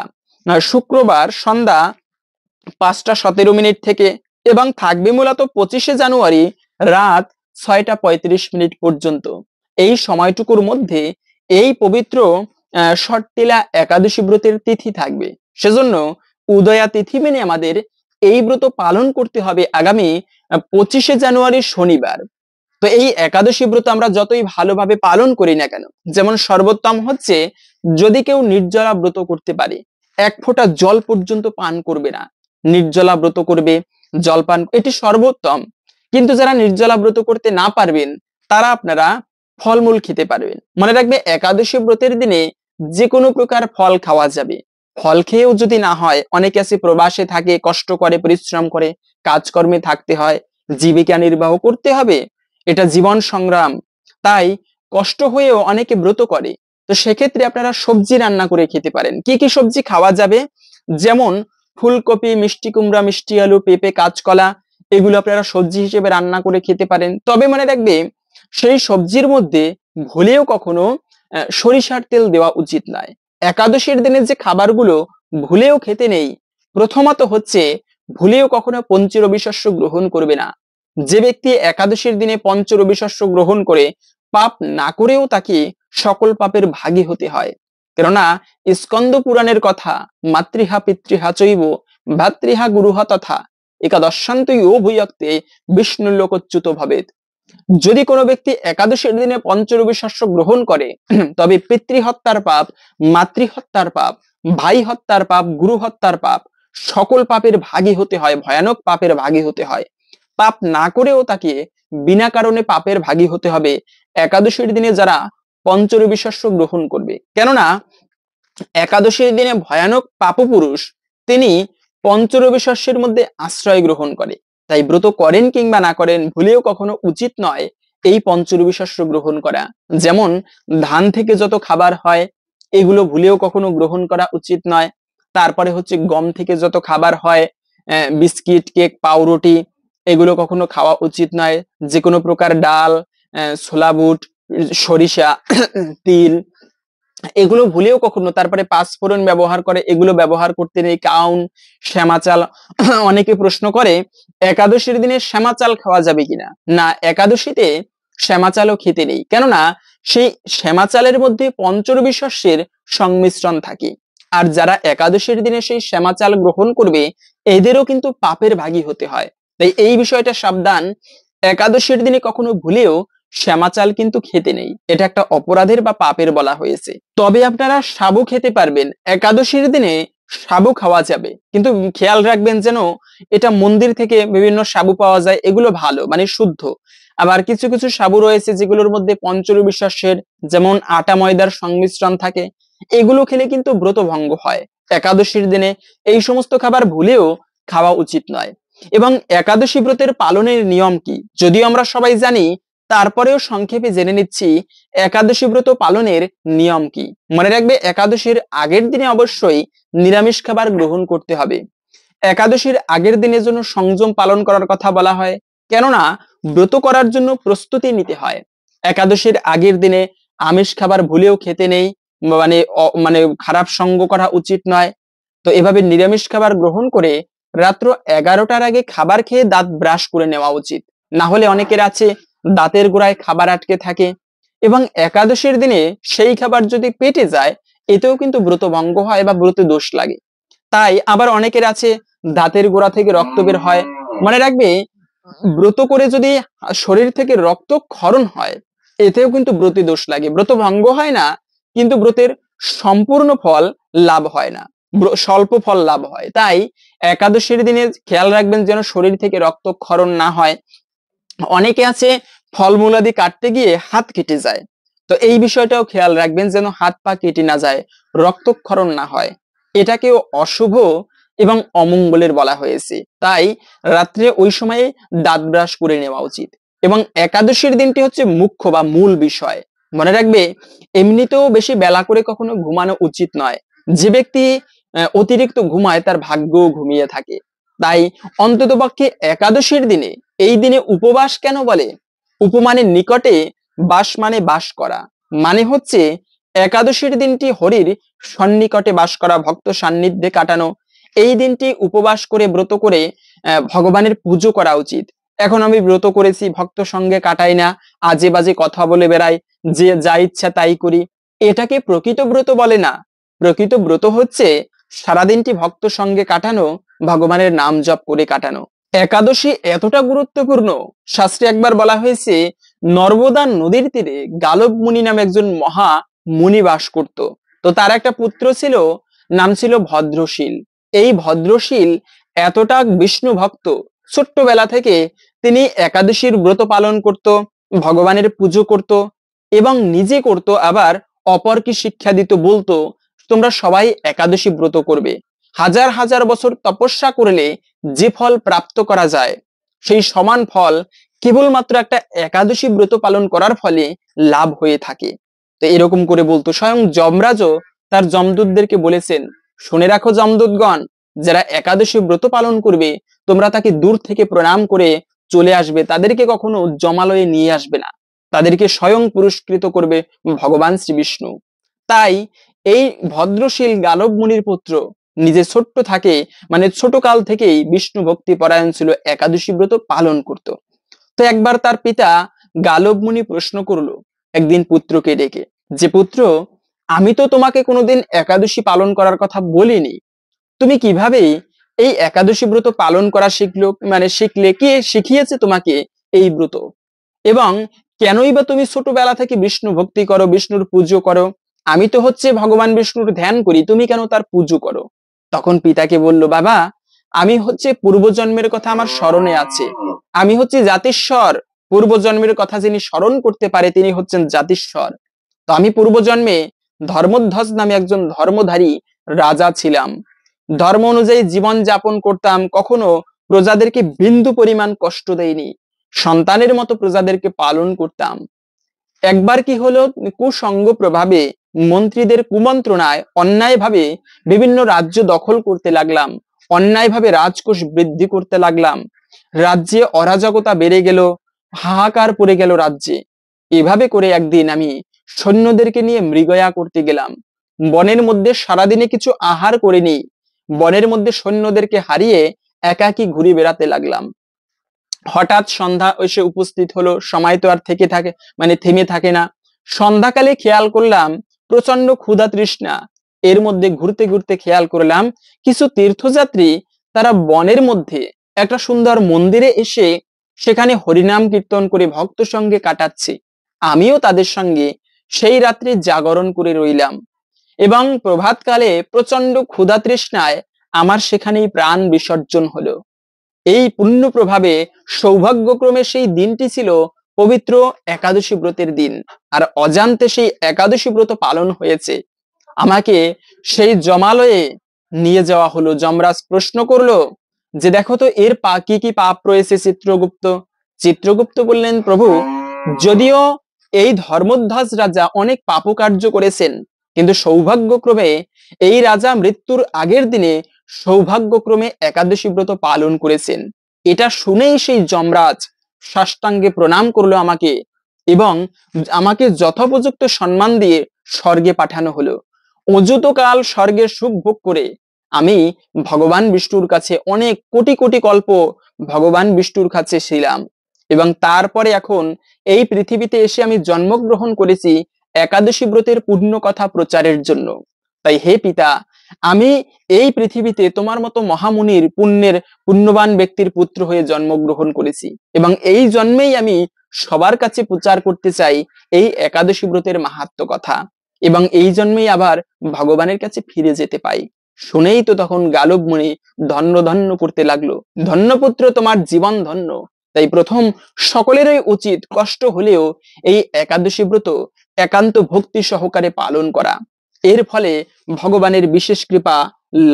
শুক্রবার সন্ধ্যা 5টা 17 মিনিট থেকে, এবং থাকবে মূলত 25শে জানুয়ারি রাত 6টা 35 মিনিট পর্যন্ত। এই সময়টুকুর মধ্যে এই পবিত্র শর্তিলা একাদশী ব্রতের তিথি থাকবে। সেজন্য উদয়া তিথি মেনে আমাদের এই ব্রত পালন করতে হবে আগামী 25শে জানুয়ারি শনিবার। তো এই একাদশী ব্রত আমরা যতই ভালোভাবে পালন করি না কেন, যেমন সর্বোত্তম হচ্ছে যদি কেউ নির্জলা ব্রত করতে পারে, এক ফোঁটা জল পর্যন্ত পান করবে না, নির্জলা ব্রত করবে, জল পান, এটি সর্বোত্তম। কিন্তু যারা নির্জলা ব্রত করতে না পারবেন তারা আপনারা ফলমূল খেতে পারবেন। মনে রাখবে একাদশী ব্রতের দিনে যে কোনো প্রকার ফল খাওয়া যাবে। ফল খেয়েও যদি না হয়, অনেকে আছে প্রবাসে থাকে, কষ্ট করে, পরিশ্রম করে, কাজকর্মে থাকতে হয়, জীবিকা নির্বাহ করতে হবে, এটা জীবন সংগ্রাম। তাই কষ্ট হয়েও অনেকে ব্রত করে, তো সেক্ষেত্রে আপনারা সবজি রান্না করে খেতে পারেন। কি কি সবজি খাওয়া যাবে? যেমন ফুলকপি, মিষ্টি কুমড়া, মিষ্টি আলু, পেঁপে, কাঁচকলা, এগুলো আপনারা সবজি হিসেবে রান্না করে খেতে পারেন। তবে মনে রাখবে, সেই সবজির মধ্যে ভুলেও কখনো সরিষার তেল দেওয়া উচিত নয়। একাদশীর দিনে যে খাবারগুলো ভুলেও খেতে নেই, প্রথমত হচ্ছে ভুলেও কখনো পঞ্চরবি শস্য গ্রহণ করবে না। যে ব্যক্তি একাদশীর দিনে পঞ্চরবি শস্য গ্রহণ করে পাপ না করেও তাকে সকল পাপের ভাগী হতে হয়। কেননা স্কন্দ পুরাণের কথা, মাতৃহা পিতৃহা চৈব ভাতৃহা গুরুহা তথা একাদশান্তই ও ভূয়ক্তে বিষ্ণু লোকচ্যুত ভবেত। যদি কোনো ব্যক্তি একাদশীর দিনে পঞ্চরবি শস্য গ্রহণ করে, তবে পিতৃহত্যার পাপ, মাতৃহত্যার পাপ, ভাই হত্যার পাপ, গুরু হত্যার পাপ, সকল পাপের ভাগী হতে হয়, ভয়ানক পাপের ভাগী হতে হয়। পাপ না করেও তাকে বিনা কারণে পাপের ভাগী হতে হবে একাদশীর দিনে যারা পঞ্চরবি শস্য গ্রহণ করবে। কেননা একাদশীর দিনে ভয়ানক পাপপুরুষ তিনি পঞ্চরবি শস্যের মধ্যে আশ্রয় গ্রহণ করে। তাই ব্রত করেন কিংবা না করেন, ভুলেও কখনো উচিত নয় এই পঞ্চরবি শস্য গ্রহণ করা। যেমন ধান থেকে যত খাবার হয় এগুলো ভুলেও কখনো গ্রহণ করা উচিত নয়। তারপরে হচ্ছে গম থেকে যত খাবার হয়, বিস্কিট, কেক, পাউরুটি, এগুলো কখনো খাওয়া উচিত নয়। যে কোনো প্রকার ডাল, ছোলা বুট, সরিষা, তিল, এগুলো ভুলেও কখনো, তারপরে পাঁচফোড়ন ব্যবহার করে, এগুলো ব্যবহার করতে নেই। কাউন, শ্যামা চাল, অনেকে প্রশ্ন করে একাদশীর দিনে শ্যামা চাল খাওয়া যাবে কিনা। না, একাদশীতে শ্যামা চালও খেতে নেই, কেননা সেই শ্যামা চালের মধ্যে পঞ্চরবি শস্যের সংমিশ্রণ থাকে। আর যারা একাদশীর দিনে সেই শ্যামা চাল গ্রহণ করবে এদেরও কিন্তু পাপের ভাগী হতে হয়। তাই এই বিষয়টা সাবধান, একাদশীর দিনে কখনো ভুলেও শ্যামা চাল কিন্তু খেতে নেই, এটা একটা অপরাধের বা পাপের বলা হয়েছে। তবে আপনারা সাবু খেতে পারবেন, একাদশীর দিনে সাবু খাওয়া যাবে, কিন্তু খেয়াল রাখবেন যেন এটা মন্দির থেকে বিভিন্ন সাবু পাওয়া যায়, এগুলো ভালো, মানে শুদ্ধ। আবার কিছু কিছু সাবু রয়েছে যেগুলোর মধ্যে পঞ্চরবি শস্যের, যেমন আটা ময়দার সংমিশ্রণ থাকে, এগুলো খেলে কিন্তু ব্রত ভঙ্গ হয়। একাদশীর দিনে এই সমস্ত খাবার ভুলেও খাওয়া উচিত নয়। এবং একাদশী ব্রতের পালনের নিয়ম কি, যদিও আমরা সবাই জানি, তারপরেও সংক্ষেপে জেনে নিচ্ছি একাদশী ব্রত পালনের নিয়ম কি। মনে রাখবে, একাদশীর আগের দিনে অবশ্যই নিরামিষ খাবার গ্রহণ করতে হবে। একাদশীর আগের দিনের জন্য সংযম পালন করার কথা বলা হয়, কেননা ব্রত করার জন্য প্রস্তুতি নিতে হয়। একাদশীর আগের দিনে আমিষ খাবার ভুলেও খেতে নেই, মানে খারাপ সঙ্গ করা উচিত নয়। তো এভাবে নিরামিষ খাবার গ্রহণ করে রাত্র 11টার আগে খাবার খেয়ে দাঁত ব্রাশ করে নেওয়া উচিত। না হলে অনেকের আছে দাঁতের গোড়ায় খাবার আটকে থাকে, এবং একাদশীর দিনে সেই খাবার যদি পেটে যায় এতেও কিন্তু ব্রত ভঙ্গ হয় বা ব্রতে দোষ লাগে। তাই আবার অনেকের আছে দাঁতের গোড়া থেকে রক্ত বের হয়। মনে রাখবে, ব্রত করে যদি শরীর থেকে রক্ত ক্ষরণ হয় এতেও কিন্তু ব্রতে দোষ লাগে। ব্রত ভঙ্গ হয় না, কিন্তু ব্রতের সম্পূর্ণ ফল লাভ হয় না, স্বল্প ফল লাভ হয়। তাই একাদশীর দিনে খেয়াল রাখবেন যেন শরীর থেকে রক্ত ক্ষরণ না হয়। অনেকে আছে ফলমূলাদি কাটতে গিয়ে হাত কেটে যায়, তো এই বিষয়টাও খেয়াল রাখবেন যেন হাত পা কেটে না যায়, রক্তক্ষরণ না হয়, এটাকেও অশুভ এবং অমঙ্গলের বলা হয়েছে। তাই রাত্রে ওই সময়ে দাঁত ব্রাশ করে নেওয়া উচিত। এবং একাদশীর দিনটি হচ্ছে মুখ্য বা মূল বিষয়। মনে রাখবে, এমনিতেও বেশি বেলা করে কখনো ঘুমানো উচিত নয়। যে ব্যক্তি অতিরিক্ত ঘুমায় তার ভাগ্যও ঘুমিয়ে থাকে। তাই অন্ততপক্ষে একাদশীর দিনে, এই দিনে উপবাস কেন বলে? উপমানের নিকটে বাস মানে বাস করা, মানে হচ্ছে একাদশীর দিনটি হরির সন্নিকটে বাস করা, ভক্ত সান্নিধ্যে কাটানো। এই দিনটি উপবাস করে ব্রত করে ভগবানের পুজো করা উচিত। এখন আমি ব্রত করেছি, ভক্ত সঙ্গে কাটাই না, আজে বাজে কথা বলে বেড়াই, যে যা ইচ্ছা তাই করি, এটাকে প্রকৃত ব্রত বলে না। প্রকৃত ব্রত হচ্ছে সারাদিনটি ভক্ত সঙ্গে কাটানো, ভগবানের নাম জপ করে কাটানো। একাদশী এতটা গুরুত্বপূর্ণ, শাস্ত্রে একবার বলা হয়েছে নর্মদা নদীর তীরে গালব মুনি নামে একজন মহা মুনি বাস করত। তো তার একটা পুত্র ছিল, নাম ছিল ভদ্রশীল। এই ভদ্রশীল এতটা বিষ্ণু ভক্ত, ছোট্টবেলা থেকে তিনি একাদশীর ব্রত পালন করত, ভগবানের পুজো করত এবং নিজে করত, আবার অপরকে শিক্ষা দিত, বলতো তোমরা সবাই একাদশী ব্রত করবে। হাজার হাজার বছর তপস্যা করলে যে ফল প্রাপ্ত করা যায় সেই সমান ফল কেবলমাত্র একটা একাদশী ব্রত পালন করার ফলে লাভ হয়ে থাকে। তো এরকম করে বলতো। স্বয়ং যমরাজও তার যমদূতদেরকে বলেছেন, শুনে রাখো যমদূতগণ, যারা একাদশী ব্রত পালন করবে তোমরা তাকে দূর থেকে প্রণাম করে চলে আসবে, তাদেরকে কখনো জমালয়ে নিয়ে আসবে না, তাদেরকে স্বয়ং পুরস্কৃত করবে ভগবান শ্রী বিষ্ণু। তাই এই ভদ্রশীল গালব মুনির পুত্র নিজে ছোট্ট থাকে, মানে ছোট কাল থেকেই বিষ্ণু ভক্তি পরায়ণ ছিল, একাদশী ব্রত পালন করত। তো একবার তার পিতা গালব মুনি প্রশ্ন করলো একদিন পুত্রকে ডেকে, যে পুত্র, আমি তো তোমাকে কোনোদিন একাদশী পালন করার কথা বলিনি, তুমি কিভাবে এই একাদশী ব্রত পালন করা শিখলে, কে শিখিয়েছে তোমাকে এই ব্রত, এবং কেনই বা তুমি ছোটবেলা থেকে বিষ্ণু ভক্তি করো, বিষ্ণুর পুজো করো? আমি তো হচ্ছে ভগবান বিষ্ণুর ধ্যান করি, তুমি কেন তার পুজো করো? তখন পিতাকে বলল, বাবা, আমি হচ্ছে পূর্বজন্মের কথা আমার স্মরণে আছে, আমি হচ্ছে জাতিস্বর, পূর্বজন্মের কথা যিনি স্মরণ করতে পারে তিনি হচ্ছেন জাতিস্বর। তো আমি পূর্বজন্মে ধর্মধ্বজ নামে একজন ধর্মধারী রাজা ছিলাম, ধর্ম অনুযায়ী জীবন যাপন করতাম, কখনো প্রজাদেরকে বিন্দু পরিমাণ কষ্ট দেয়নি, সন্তানের মতো প্রজাদেরকে পালন করতাম। একবার কি হলো, কুসঙ্গ প্রভাবে মন্ত্রীদের কুমন্ত্রণায় অন্যায়ভাবে বিভিন্ন রাজ্য দখল করতে লাগলাম, অন্যায়ভাবে রাজকোষ বৃদ্ধি করতে লাগলাম, রাজ্যে অরাজকতা বেড়ে গেল, হাহাকার পড়ে গেল রাজ্যে। এভাবে করে একদিন আমি সৈন্যদেরকে নিয়ে মৃগয়া করতে গেলাম, বনের মধ্যে সারাদিনে কিছু আহার করিনি, বনের মধ্যে সৈন্যদেরকে হারিয়ে একাকী ঘুরে বেড়াতে লাগলাম। হঠাৎ সন্ধ্যা এসে উপস্থিত হলো, সময় তো আর থেমে থাকে না। সন্ধ্যাকালে খেয়াল করলাম প্রচন্ড ক্ষুধা তৃষ্ণা, এর মধ্যে ঘুরতে ঘুরতে খেয়াল করলাম কিছু তীর্থযাত্রী তারা বনের মধ্যে একটা সুন্দর মন্দিরে এসে সেখানে হরিনাম কীর্তন করে ভক্ত সঙ্গে কাটাচ্ছে। আমিও তাদের সঙ্গে সেই রাত্রি জাগরণ করে রইলাম, এবং প্রভাতকালে প্রচন্ড ক্ষুধা তৃষ্ণায় আমার সেখানেই প্রাণ বিসর্জন হলো। এই পুণ্য প্রভাবে সৌভাগ্যক্রমে সেই দিনটি ছিল পবিত্র একাদশী ব্রতের দিন, আর অজান্তে সেই একাদশী ব্রত পালন হয়েছে। আমাকে সেই জমালয়ে নিয়ে যাওয়া হলো। যমরাজ প্রশ্ন করলো যে, দেখো তো এর কি কি পাপ রয়েছে চিত্রগুপ্ত? চিত্রগুপ্ত বললেন, প্রভু, যদিও এই ধর্মধ্বজ রাজা অনেক পাপকার্য করেছেন, কিন্তু সৌভাগ্যক্রমে এই রাজা মৃত্যুর আগের দিনে সৌভাগ্যক্রমে একাদশী ব্রত পালন করেছেন। এটা শুনেই সেই যমরাজ সাষ্টাঙ্গে প্রণাম করলো আমাকে, এবং আমাকে যথোপযুক্ত সম্মান দিয়ে স্বর্গে পাঠানো হলো। অযুত কাল স্বর্গের সুখ ভোগ করে আমি ভগবান বিষ্ণুর কাছে অনেক কোটি কোটি কল্প ভগবান বিষ্ণুর কাছে ছিলাম, এবং তারপরে এখন এই পৃথিবীতে এসে আমি জন্মগ্রহণ করেছি একাদশী ব্রতের পূর্ণ কথা প্রচারের জন্য। তাই হে পিতা, আমি এই পৃথিবীতে তোমার মতো মহামুনির পুণ্যবান ব্যক্তির পুত্র হয়ে জন্মগ্রহণ করেছি, এবং এই জন্মেই আমি সবার কাছে প্রচার করতে চাই এই একাদশী ব্রতের মাহাত্ম্য কথা, এবং এই জন্মেই আবার ভগবানের কাছে ফিরে যেতে পাই। শুনেই তো তখন গালব মুনি ধন্য ধন্য করতে লাগলো, ধন্যপুত্র, তোমার জীবন ধন্য। তাই প্রথম সকলেরই উচিত কষ্ট হলেও এই একাদশী ব্রত একান্ত ভক্তি সহকারে পালন করা, এর ফলে ভগবানের বিশেষ কৃপা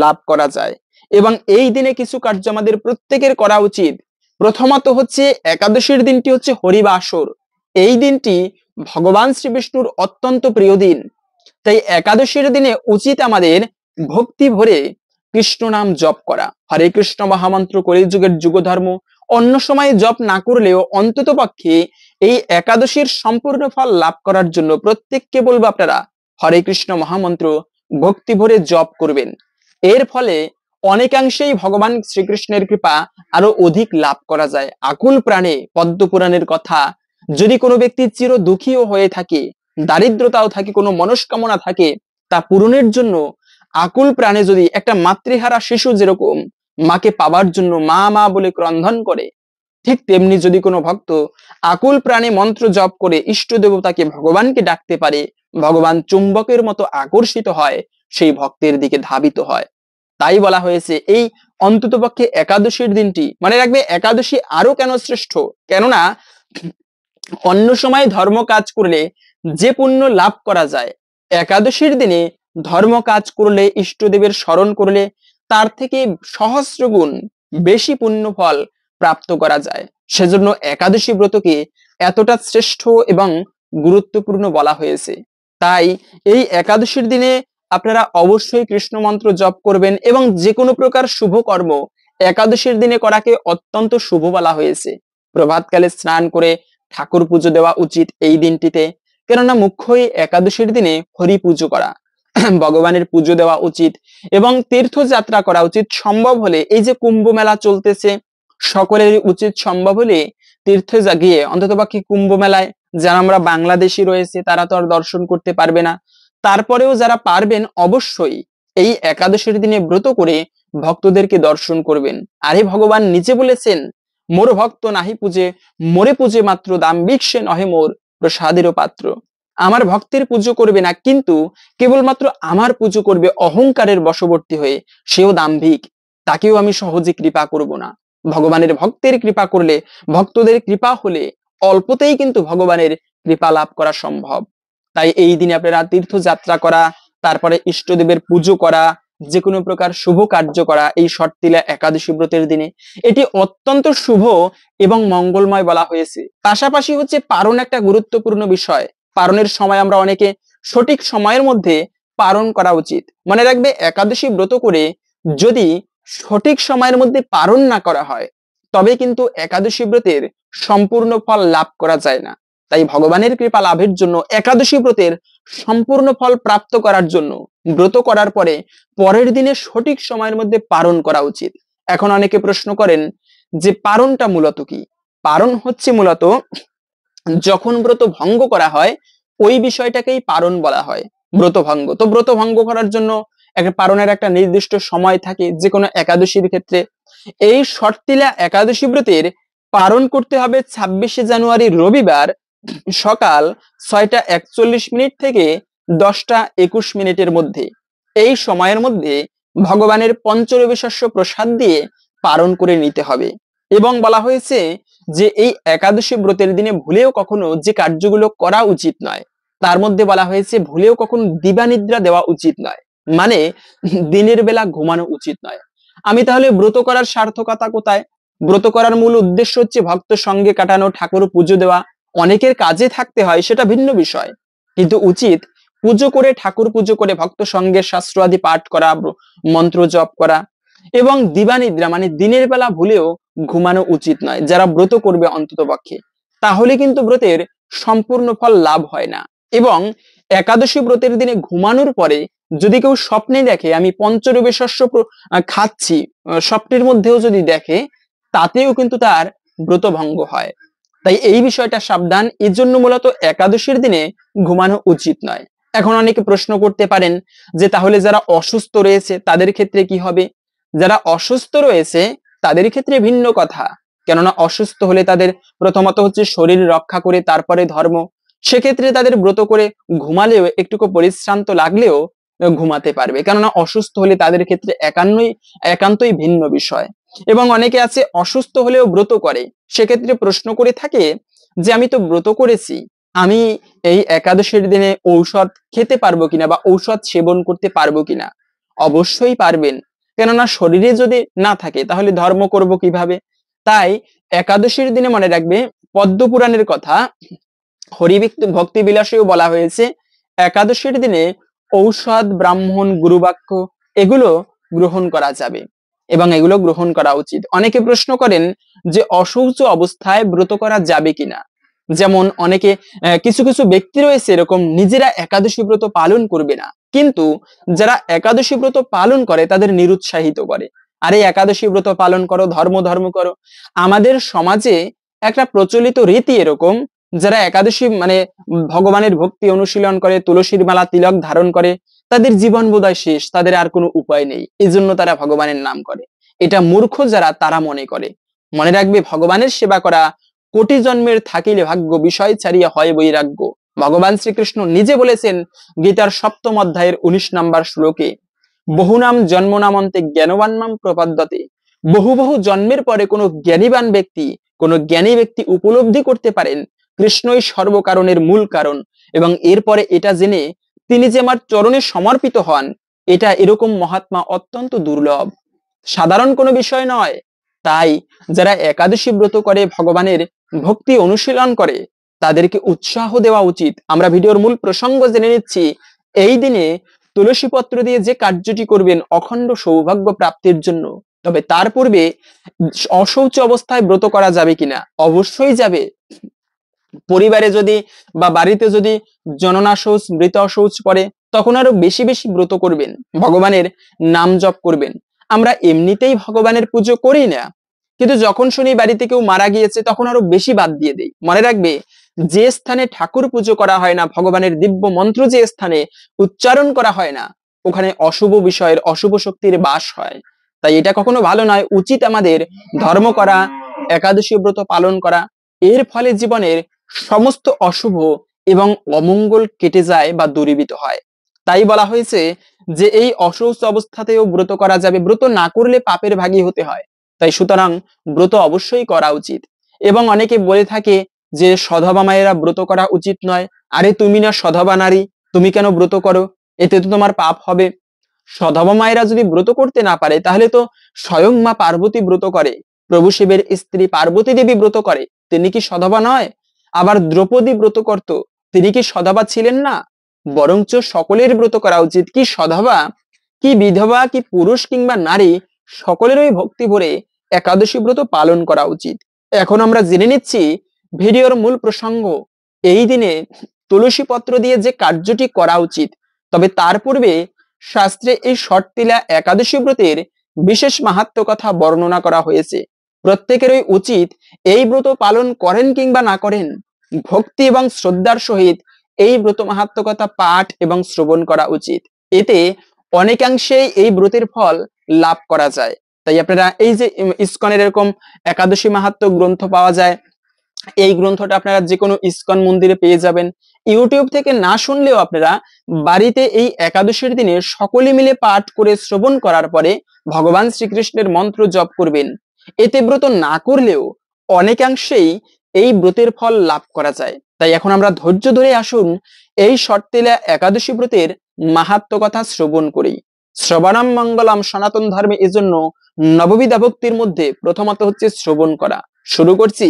লাভ করা যায়। এবং এই দিনে কিছু কার্য আমাদের প্রত্যেকের করা উচিত। প্রথমত হচ্ছে একাদশীর দিনটি হচ্ছে হরিবাসর, এই দিনটি ভগবান শ্রী বিষ্ণুর অত্যন্ত প্রিয় দিন। তাই একাদশীর দিনে উচিত আমাদের ভক্তি ভরে কৃষ্ণ নাম জপ করা, হরে কৃষ্ণ মহামন্ত্র কলিযুগের যুগধর্ম। অন্য সময় জপ না করলেও অন্তত পক্ষে এই একাদশীর সম্পূর্ণ ফল লাভ করার জন্য প্রত্যেককে বলবো আপনারা হরে কৃষ্ণ মহামন্ত্র ভক্তি ভরে জপ করবেন। এর ফলে অনেকাংশেই ভগবান শ্রীকৃষ্ণের কৃপা আরো অধিক লাভ করা যায়। আকুল প্রাণে পদ্মপুরাণের কথা, যদি কোনো ব্যক্তি চির দুঃখীও হয়ে থাকে, দারিদ্রতাও থাকে, কোনো মনস্কামনা থাকে, তা পূরণের জন্য আকুল প্রাণে যদি একটা মাতৃহারা শিশু যেরকম মাকে পাবার জন্য মা মা বলে ক্রন্দন করে, ঠিক তেমনি যদি কোনো ভক্ত আকুল প্রাণে মন্ত্র জপ করে ইষ্ট দেবতাকে ভগবানকে ডাকতে পারে, ভগবান চুম্বকের মতো আকর্ষিত হয়, সেই ভক্তের দিকে ধাবিত হয়। তাই বলা হয়েছে এই অন্ততপক্ষে একাদশীর দিনটি মনে রাখবে। একাদশী আরো কেন শ্রেষ্ঠ, কেননা অন্য সময় ধর্ম কাজ করলে যে পুণ্য লাভ করা যায়, একাদশীর দিনে ধর্ম কাজ করলে, ইষ্টদেবের স্মরণ করলে তার থেকে সহস্র গুণ বেশি পুণ্য ফল প্রাপ্ত করা যায়। সেজন্য একাদশী ব্রতকে এতটা শ্রেষ্ঠ এবং গুরুত্বপূর্ণ বলা হয়েছে। তাই এই একাদশীর দিনে আপনারা অবশ্যই কৃষ্ণ মন্ত্র জপ করবেন এবং যে কোনো প্রকার শুভ কর্ম একাদশীর দিনে করাকে অত্যন্ত শুভ বলা হয়েছে। প্রভাতকালে স্নান করে ঠাকুর পুজো দেওয়া উচিত এই দিনটিতে, কেননা মুখ্যই একাদশীর দিনে হরি পুজো করা, ভগবানের পুজো দেওয়া উচিত এবং তীর্থযাত্রা করা উচিত। সম্ভব হলে এই যে কুম্ভ মেলা চলতেছে, সকলেরই উচিত সম্ভব হলে তীর্থে গিয়ে অন্ততপক্ষে কুম্ভ মেলায়, যারা আমরা বাংলাদেশি রয়েছে তারা তো আর দর্শন করতে পারবে না, তারপরেও যারা পারবেন অবশ্যই এই একাদশীর দিনে ব্রত করে ভক্তদেরকে দর্শন করবেন। আরে ভগবান নিজে বলেছেন, মোর ভক্ত নাহি পূজে, মোরে পূজে মাত্র, দাম্ভিক সে নহে মোর প্রসাদেরও পাত্র। আমার ভক্তের পুজো করবে না, কিন্তু কেবলমাত্র আমার পুজো করবে অহংকারের বশবর্তী হয়ে, সেও দাম্ভিক, তাকেও আমি সহজে কৃপা করব না। ভগবানের ভক্তের কৃপা করলে, ভক্তদের কৃপা হলে অল্পতেই কিন্তু ভগবানের কৃপা লাভ করা সম্ভব। তাই এই দিনে আপনারা তীর্থযাত্রা করা, তারপরে ইষ্টদেবের পুজো করা, যে কোনো প্রকার শুভ কার্য করা এই শর্তিলা একাদশী ব্রতের দিনে এটি অত্যন্ত শুভ এবং মঙ্গলময় বলা হয়েছে। পাশাপাশি হচ্ছে পারণ একটা গুরুত্বপূর্ণ বিষয়। পারণের সময় আমরা অনেকে সঠিক সময়ের মধ্যে পারণ করা উচিত। মনে রাখবে, একাদশী ব্রত করে যদি সঠিক সময়ের মধ্যে পারণ না করা হয় তবে কিন্তু একাদশী ব্রতের সম্পূর্ণ ফল লাভ করা যায় না। তাই ভগবানের কৃপা লাভের জন্য, একাদশী ব্রতের সম্পূর্ণ ফল প্রাপ্ত করার জন্য ব্রত করার পরে পরের দিনে সঠিক সময়ের মধ্যে পারণ করা উচিত। এখন অনেকে প্রশ্ন করেন যে পারণটা মূলত কি? পারণ হচ্ছে মূলত যখন ব্রত ভঙ্গ করা হয় ওই বিষয়টাকেই পারণ বলা হয়, ব্রত ভঙ্গ। তো ব্রত ভঙ্গ করার জন্য একটা পারণের একটা নির্দিষ্ট সময় থাকে যে কোনো একাদশীর ক্ষেত্রে। এই শর্তিলা একাদশী ব্রতের পারণ করতে হবে 26শে জানুয়ারি রবিবার সকাল 6টা 41 থেকে 10টা 21 মধ্যে। এই সময়ের মধ্যে ভগবানের পঞ্চরবি শস্য প্রসাদ দিয়ে পারণ করে নিতে হবে। এবং বলা হয়েছে যে এই একাদশী ব্রতের দিনে ভুলেও কখনো যে কার্যগুলো করা উচিত নয়, তার মধ্যে বলা হয়েছে ভুলেও কখনো দিবানিদ্রা দেওয়া উচিত নয়, মানে দিনের বেলা ঘুমানো উচিত নয়। আমি তাহলে ব্রত করার সার্থকতা কোথায়? ব্রত করার মূল উদ্দেশ্য হচ্ছে ভক্ত সঙ্গে কাটানো, ঠাকুর পুজো দেওয়া। অনেকের কাজে থাকতে হয়, সেটা ভিন্ন বিষয়, কিন্তু উচিত পুজো করে, ঠাকুর পুজো করে ভক্ত সঙ্গে শাস্ত্র আদি পাঠ করা, মন্ত্র জপ করা এবং দিবানিদ্রা মানে দিনের বেলা ভুলেও ঘুমানো উচিত নয় যারা ব্রত করবে অন্তত পক্ষে। তাহলে কিন্তু ব্রতের সম্পূর্ণ ফল লাভ হয় না। এবং একাদশী ব্রতের দিনে ঘুমানোর পরে যদি কেউ স্বপ্নে দেখে আমি পঞ্চরবি শস্য খাচ্ছি, স্বপ্নের মধ্যেও যদি দেখে, তাতেও কিন্তু তার ব্রত ভঙ্গ হয়। তাই এই বিষয়টা সাবধান, এর জন্য মূলত একাদশীর দিনে ঘুমানো উচিত নয়। এখন অনেকে প্রশ্ন করতে পারেন যে তাহলে যারা অসুস্থ রয়েছে তাদের ক্ষেত্রে কি হবে? যারা অসুস্থ রয়েছে তাদের ক্ষেত্রে ভিন্ন কথা, কেননা অসুস্থ হলে তাদের প্রথমত হচ্ছে শরীর রক্ষা করে তারপরে ধর্ম। সেক্ষেত্রে তাদের ব্রত করে ঘুমালেও একটুকু পরিশ্রান্ত লাগলেও ঘুমাতে পারবে, কেননা অসুস্থ হলে তাদের ক্ষেত্রে একান্তই ভিন্ন বিষয়। এবং অনেকে আছে অসুস্থ হলেও ব্রত করে, সেক্ষেত্রে প্রশ্ন করে থাকে যে আমি তো ব্রত করেছি, আমি এই একাদশীর দিনে ঔষধ খেতে পারবো কিনা বা ঔষধ সেবন করতে পারবো কিনা? অবশ্যই পারবেন, কেননা শরীরে যদি না থাকে তাহলে ধর্ম করব কিভাবে? তাই একাদশীর দিনে মনে রাখবে, পদ্মপুরাণের কথা ভক্তি বিলাসেও বলা হয়েছে একাদশীর দিনে ঔষধ, ব্রাহ্মণ, গুরুবাক্য এগুলো গ্রহণ করা যাবে এবং এগুলো গ্রহণ করা উচিত। অনেকে প্রশ্ন করেন যে অশৌচ অবস্থায় ব্রত করা যাবে কিনা। যেমন অনেকে কিছু কিছু ব্যক্তি রয়েছে এরকম নিজেরা একাদশী ব্রত পালন করবে না, কিন্তু যারা একাদশী ব্রত পালন করে তাদের নিরুৎসাহিত করে, আরে একাদশী ব্রত পালন করো, ধর্ম করো। আমাদের সমাজে একটা প্রচলিত রীতি এরকম, যারা একাদশী মানে ভগবানের ভক্তি অনুশীলন করে, তুলসীর মালা তিলক ধারণ করে, তাদের জীবন বোধহয় শেষ, তাদের আর কোনো উপায় নেই, এজন্য তারা ভগবানের নাম করে। এটা মূর্খ যারা তারা মনে করে। মনে রাখবে, ভগবানের সেবা করা কোটি জন্মের থাকিলে ভাগ্য, বিষয় ছাড়িয়া হয় বৈরাগ্য। ভগবান শ্রীকৃষ্ণ নিজে বলেছেন গীতার 7ম অধ্যায়ের 19 নম্বর শ্লোকে, বহুনাম জন্মনামন্তে জ্ঞানবান মাম প্রপদ্যতে। বহু বহু জন্মের পরে কোনো জ্ঞানীবান ব্যক্তি, কোনো জ্ঞানী ব্যক্তি উপলব্ধি করতে পারেন কৃষ্ণই সর্বকারণের মূল কারণ, এবং এরপরে এটা জেনে তিনি যে আমার চরণে সমর্পিত হন, এটা এরকম মহাত্মা অত্যন্ত দুর্লভ, সাধারণ কোনো বিষয় নয়। তাই যারা একাদশী ব্রত করে, ভগবানের ভক্তি অনুশীলন করে, তাদেরকে উৎসাহ দেওয়া উচিত। আমরা ভিডিওর মূল প্রসঙ্গ জেনে নিচ্ছি। এই দিনে তুলসী পত্র দিয়ে যে কার্যটি করবেন অখণ্ড সৌভাগ্য প্রাপ্তির জন্য, তবে তার পূর্বে অশৌচ অবস্থায় ব্রত করা যাবে কিনা? অবশ্যই যাবে। পরিবারে যদি বা বাড়িতে যদি জননা শৌচ, মৃত শৌচ পড়ে, তখন আরো বেশি বেশি ব্রত করবেন, ভগবানের নাম জপ করবেন। আমরা এমনিতেই ভগবানের পুজো করি না, কিন্তু যখন শুনি বাড়িতে কেউ মারা গিয়েছে তখন আরো বেশি বাদ দিয়ে দেই। মনে রাখবে, যে স্থানে ঠাকুর পুজো করা হয় না, ভগবানের দিব্য মন্ত্র যে স্থানে উচ্চারণ করা হয় না, ওখানে অশুভ বিষয়ের, অশুভ শক্তির বাস হয়। তাই এটা কখনো ভালো নয়। উচিত আমাদের ধর্ম করা, একাদশী ব্রত পালন করা। এর ফলে জীবনের সমস্ত অশুভ এবং অমঙ্গল কেটে যায় বা দূরীভূত হয়। তাই বলা হয়েছে যে এই অসুস্থ অবস্থাতেও ব্রত করা যাবে। ব্রত না করলে পাপের ভাগী হতে হয়। তাই সুতরাং ব্রত অবশ্যই করা উচিত। এবং অনেকে বলে থাকে যে সধবা মায়েরা ব্রত করা উচিত নয়। আরে তুমি না সধবা নারী, তুমি কেন ব্রত করো? এতে তো তোমার পাপ হবে। সধবা মায়েরা যদি ব্রত করতে না পারে, তাহলে তো স্বয়ং মা পার্বতী ব্রত করে, প্রভু শিবের স্ত্রী পার্বতী দেবী ব্রত করে, তিনি কি সধবা নয়? আবার দ্রৌপদী ব্রত করত, তিনি কি সধবা ছিলেন না? বরঞ্চ সকলের ব্রত করা উচিত। কি সধবা, কি বিধবা, কি পুরুষ কিংবা নারী, সকলেরই ভক্তি ভরে একাদশী ব্রত পালন করা উচিত। এখন আমরা জেনে নিচ্ছি ভিডিওর মূল প্রসঙ্গ। এই দিনে তুলসী পত্র দিয়ে যে কার্যটি করা উচিত, তবে তার পূর্বে শাস্ত্রে এই ষটতিলা একাদশী ব্রতের বিশেষ মাহাত্ম্য কথা বর্ণনা করা হয়েছে। প্রত্যেকেরই উচিত এই ব্রত পালন করেন কিংবা না করেন, ভক্তি এবং শ্রদ্ধার সহিত এই ব্রত মাহাত্ম্য কথা পাঠ এবং শ্রবণ করা উচিত। এতে অনেকাংশেই এই ব্রতের ফল লাভ করা যায়। তাই আপনারা এই যে ইসকনের এরকম একাদশী মাহাত্ম্য গ্রন্থ পাওয়া যায়, এই গ্রন্থটা আপনারা যে কোনো ইসকন মন্দিরে পেয়ে যাবেন। ইউটিউব থেকে না শুনলেও আপনারা বাড়িতে এই একাদশীর দিনে সকলে মিলে পাঠ করে শ্রবণ করার পরে ভগবান শ্রীকৃষ্ণের মন্ত্র জপ করবেন। এতে ব্রত না করলেও অনেকাংশেই এই ব্রতের ফল লাভ করা যায়। তাই এখন আমরা ধৈর্য ধরে আসুন এই ষটতিলা একাদশী ব্রতের মাহাত্ম্য কথা শ্রবণ করি। শ্রবণম মঙ্গলম, সনাতন ধর্মে এজন্য নববিধা ভক্তির মধ্যে প্রথমত হচ্ছে শ্রবণ করা। শুরু করছি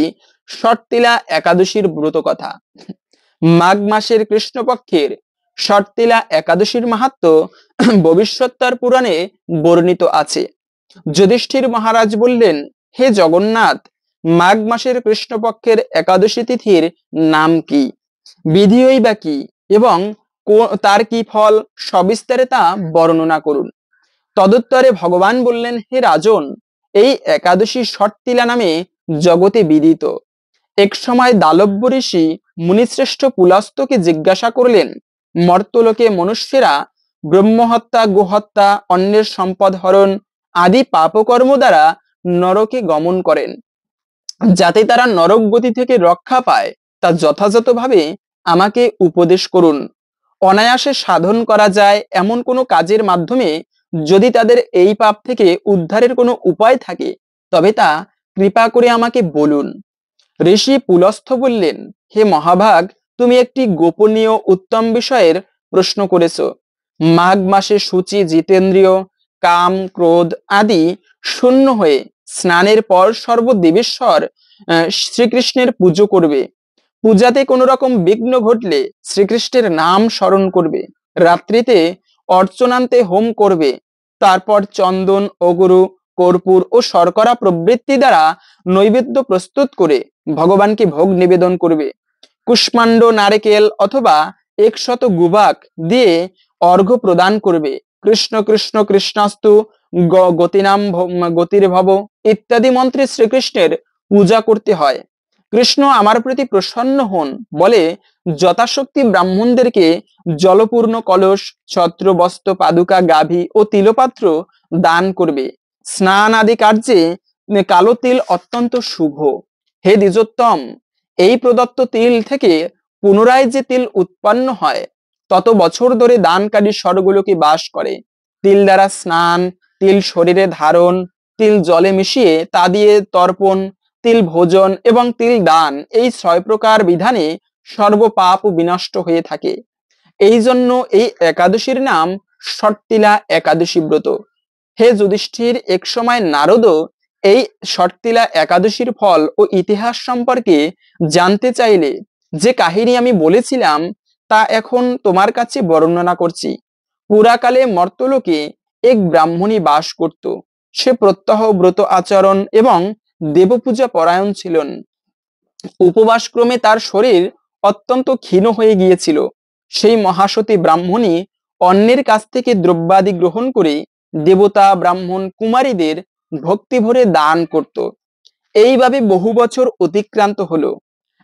ষটতিলা একাদশীর ব্রত কথা। মাঘ মাসের কৃষ্ণপক্ষের ষটতিলা একাদশীর মাহাত্ম্য ভবিষ্যৎতার পুরাণে বর্ণিত আছে। যুধিষ্ঠির মহারাজ বললেন, হে জগন্নাথ, মাঘ মাসের কৃষ্ণপক্ষের একাদশী তিথির নাম কি, বিধিই বা কি, এবং তার কি ফল, সবিস্তারে তা বর্ণনা করুন। তদুত্তরে ভগবান বললেন, হে রাজন, এই একাদশী ষটতিলা নামে জগতে বিদিত। এক সময় দালব্য ঋষি মুনিশ্রেষ্ঠ পুলস্তকে জিজ্ঞাসা করলেন, মর্তলোকে মনুষ্যেরা ব্রহ্মহত্যা, গোহত্যা, অন্যের সম্পদ হরণ আদি পাপকর্ম দ্বারা নরকে গমন করেন। যাতে তারা নরক গতি থেকে রক্ষা পায়, তা যথাযথভাবে আমাকে উপদেশ করুন। অনায়াসে সাধন করা যায় এমন কোনো কাজের মাধ্যমে যদি তাদের এই পাপ থেকে উদ্ধারের কোনো উপায় থাকে, তবে তা কৃপা করে আমাকে বলুন। ঋষি পুলস্থ বললেন, হে মহাভাগ, তুমি একটি গোপনীয় উত্তম বিষয়ের প্রশ্ন করেছ। মাঘ মাসে শুচি, জিতেন্দ্রিয়, কাম, ক্রোধ আদি শূন্য হয়ে স্নানের পর সর্বদেবেশ্বর শ্রীকৃষ্ণের পুজো করবে। পূজাতে কোনো রকম বিঘ্ন ঘটলে শ্রীকৃষ্ণের নাম স্মরণ করবে। রাত্রিতে অর্চনান্তে হোম করবে। তারপর চন্দন, অগুরু, কর্পূর ও শর্করা প্রবৃত্তি দ্বারা নৈবেদ্য প্রস্তুত করে ভগবানকে ভোগ নিবেদন করবে। কুষ্মাণ্ড, নারকেল অথবা 100 গুবাক দিয়ে অর্ঘ্য প্রদান করবে। কৃষ্ণ কৃষ্ণ কৃষ্ণাস্তু, গতিনাম গতির ভব ইত্যাদি মন্ত্রে শ্রীকৃষ্ণের পূজা করতে হয়। কৃষ্ণ আমার প্রতি প্রসন্ন হন বলে যথাশক্তি ব্রাহ্মণদেরকে জলপূর্ণ কলস, ছত্র, বস্ত্র, পাদুকা, গাভী ও তিলপাত্র দান করবে। স্নান আদি কার্যে কালো তিল অত্যন্ত শুভ। হে দ্বিজোত্তম, এই প্রদত্ত তিল থেকে পুনরায় যে তিল উৎপন্ন হয়, তত বছর ধরে দানকারী স্বর্গলোকে বাস করে। তিল দ্বারা স্নান, তিল শরীরে ধারণ, তিল জলে মিশিয়ে তা দিয়ে তর্পণ, তিল ভোজন এবং তিল দান, এই 6 প্রকার বিধানে সর্বপাপ বিনষ্ট হয়ে থাকে। এই জন্য এই একাদশীর নাম ষটতিলা একাদশী ব্রত। হে যুধিষ্ঠির, এক সময় নারদও এই ষটতিলা একাদশীর ফল ও ইতিহাস সম্পর্কে জানতে চাইলে যে কাহিনী আমি বলেছিলাম তা এখন তোমার কাছে বর্ণনা করছি। পুরাকালে মর্তলোকে এক ব্রাহ্মণী বাস করত। সে প্রত্যহ ব্রত আচরণ এবং দেবপূজা পরায়ণ ছিলেন। উপবাসক্রমে তার শরীর অত্যন্ত ক্ষীণ হয়ে গিয়েছিল। সেই মহাসতী ব্রাহ্মণী অন্যের কাছ থেকে দ্রব্যাদি গ্রহণ করে দেবতা, ব্রাহ্মণ, কুমারীদের ভক্তি ভরে দান করত। এইভাবে বহু বছর অতিক্রান্ত হলো।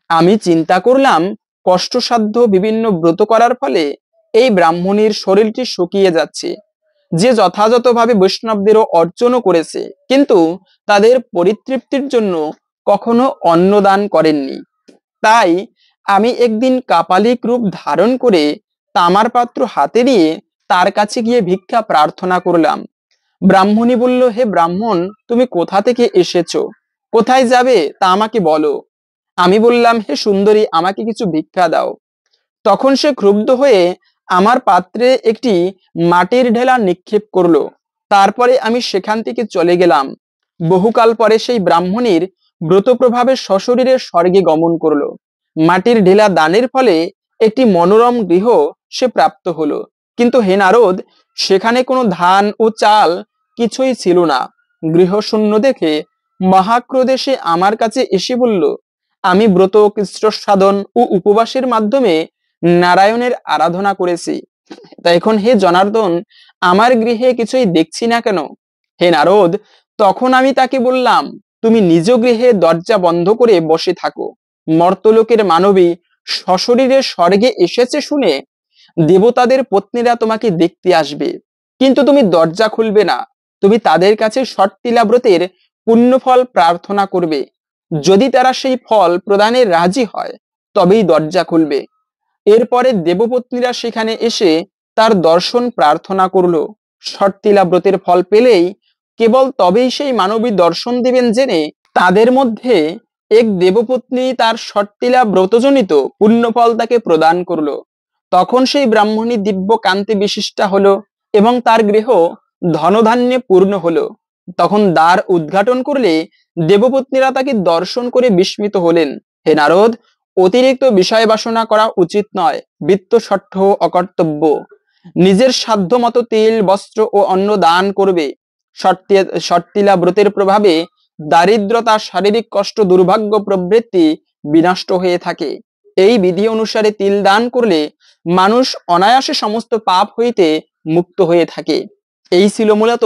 আমি চিন্তা করলাম, কষ্টসাধ্য বিভিন্ন ব্রত করার ফলে এই ব্রাহ্মণীর শরীরটি শুকিয়ে যাচ্ছে। যে যথাযথভাবে বৈষ্ণবদেরও অর্চনও করেছে, কিন্তু তাদের পরিতৃপ্তির জন্য কখনো অন্নদান করেননি। তাই আমি একদিন কাপালিক রূপ ধারণ করে তামার পাত্র হাতে নিয়ে তার কাছে গিয়ে ভিক্ষা প্রার্থনা করলাম। ব্রাহ্মণী বলল, হে ব্রাহ্মণ, তুমি কোথা থেকে এসেছো, কোথায় যাবে তা আমাকে বলো। আমি বললাম, হে সুন্দরী, আমাকে কিছু ভিক্ষা দাও। তখন সে ক্রুদ্ধ হয়ে আমার পাত্রে একটি মাটির ঢেলা নিক্ষেপ করলো। তারপরে আমি সেখান থেকে চলে গেলাম। বহুকাল পরে সেই ব্রাহ্মণীর ব্রত প্রভাবে সশরীরে স্বর্গে গমন করলো। মাটির ঢেলা দানের ফলে একটি মনোরম গৃহ সে প্রাপ্ত হলো। কিন্তু হে নারদ, সেখানে কোনো ধান ও চাল কিছুই ছিল না। গৃহশূন্য দেখে মহাক্রোধে সে আমার কাছে এসে বলল, আমি ব্রত, কৃষ্ট সাধন ও উপবাসের মাধ্যমে নারায়ণের আরাধনা করেছি। তা এখন হে জনার্দন, আমার গৃহে কিছুই দেখছি না কেন? হে নারদ, তখন আমি তাকে বললাম, তুমি নিজ গৃহে দরজা বন্ধ করে বসে থাকো। মর্তলোকের মানবী সশরীরে স্বর্গে এসেছে শুনে দেবতাদের পত্নীরা তোমাকে দেখতে আসবে, কিন্তু তুমি দরজা খুলবে না। তুমি তাদের কাছে ষট্টিলা ব্রতের পুণ্যফল প্রার্থনা করবে। যদি তারা সেই ফল প্রদানে রাজি হয়, তবেই দরজা খুলবে। এরপরে দেবপত্নীরা সেখানে এসে তার দর্শন প্রার্থনা করলো। ষট্টিলা ব্রতের ফল পেলেই কেবল তবেই সেই মানবী দর্শন দেবেন জেনে তাদের মধ্যে এক দেবপত্নী তার ষট্টিলা ব্রতজনিত পুণ্যফল তাকে প্রদান করলো। তখন সেই ব্রাহ্মণী দিব্য কান্তি বিশিষ্টা হলো এবং তার গৃহ ধনধান্যে পূর্ণ হলো। তখন দ্বার উদ্ঘাটন করলে দেবপত্নীরা তাকে দর্শন করে বিস্মিত হলেন। হে নারদ, অতিরিক্ত বিষয় বাসনা করা উচিত নয়, বৃত্তষট্ঠ অকর্তব্য। নিজের সাধ্য মতো তেল, বস্ত্র ও অন্ন দান করবে। ষট্টিলা ব্রতের প্রভাবে দারিদ্রতা, শারীরিক কষ্ট, দুর্ভাগ্য প্রবৃত্তি বিনষ্ট হয়ে থাকে। এই বিধি অনুসারে তিল দান করলে মানুষ অনায়াসে সমস্ত পাপ হইতে মুক্ত হয়ে থাকে। এই ছিল মূলত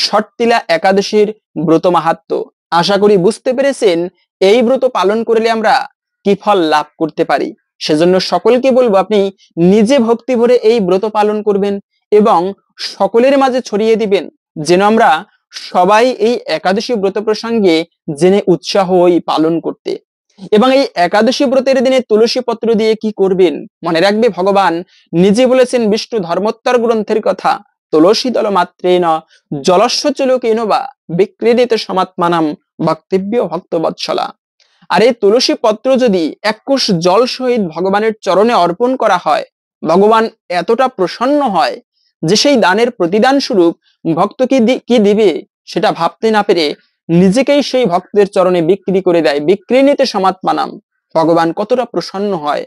ষট্টিলা একাদশীর ব্রত মাহাত্ম্য। আশা করি বুঝতে পেরেছেন এই ব্রত পালন করলে আমরা কি ফল লাভ করতে পারি। সেজন্য সকলকে বলবো, আপনি নিজে ভক্তি ভরে এই ব্রত পালন করবেন এবং সকলের মাঝে ছড়িয়ে দিবেন, যেন আমরা সবাই এই একাদশী ব্রত প্রসঙ্গে জেনে উৎসাহ হই পালন করতে। এবং এই একাদশী ব্রতের দিনে তুলসী পত্র দিয়ে কি করবেন মনে রাখবে, ভগবান নিজে বলেছেন বিষ্ণু ধর্মোত্তর গ্রন্থের কথা, তুলসী দল মাত্রেন জলস্য চুলকেন বা বিক্রীডিত সমাত্মানাম বক্তব্য ভক্তবৎসলা। আর এই তুলসী পত্র যদি এক কোষ জল সহিত ভগবানের চরণে অর্পণ করা হয়, ভগবান এতটা প্রসন্ন হয় যে সেই দানের প্রতিদান স্বরূপ ভক্তকে কি দিবে সেটা ভাবতে না পেরে নিজেকেই সেই ভক্তের চরণে বিক্রি করে দেয়। বিক্রিণীতে সমাত্মানাম, ভগবান কতটা প্রসন্ন হয়।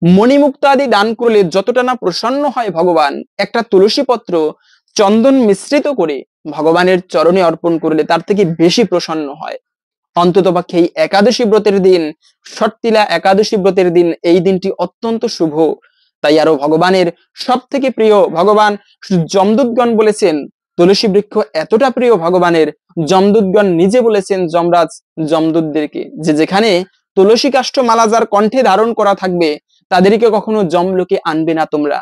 মণিমুক্ত আদি দান করলে যতটা না প্রসন্ন হয় ভগবান, একটা তুলসী পত্র চন্দন মিশ্রিত করে ভগবানের চরণে অর্পণ করলে তার থেকে বেশি প্রসন্ন হয়। অন্ততপক্ষে এই একাদশী ব্রতের দিন, ষট্টিলা একাদশী ব্রতের দিন, এই দিনটি অত্যন্ত শুভ। তাই আরো ভগবানের সব থেকে প্রিয় ভগবান যমদূতগণ বলেছেন, তুলসী বৃক্ষ এতটা প্রিয় ভগবানের, যমদূতগণ নিজে বলেছেন যমরাজ যমদূতদেরকে যে যেখানে তুলসী কাষ্ঠ মালা যার কণ্ঠে ধারণ করা থাকবে তাদেরকে কখনো যমলোকে আনবে না তোমরা,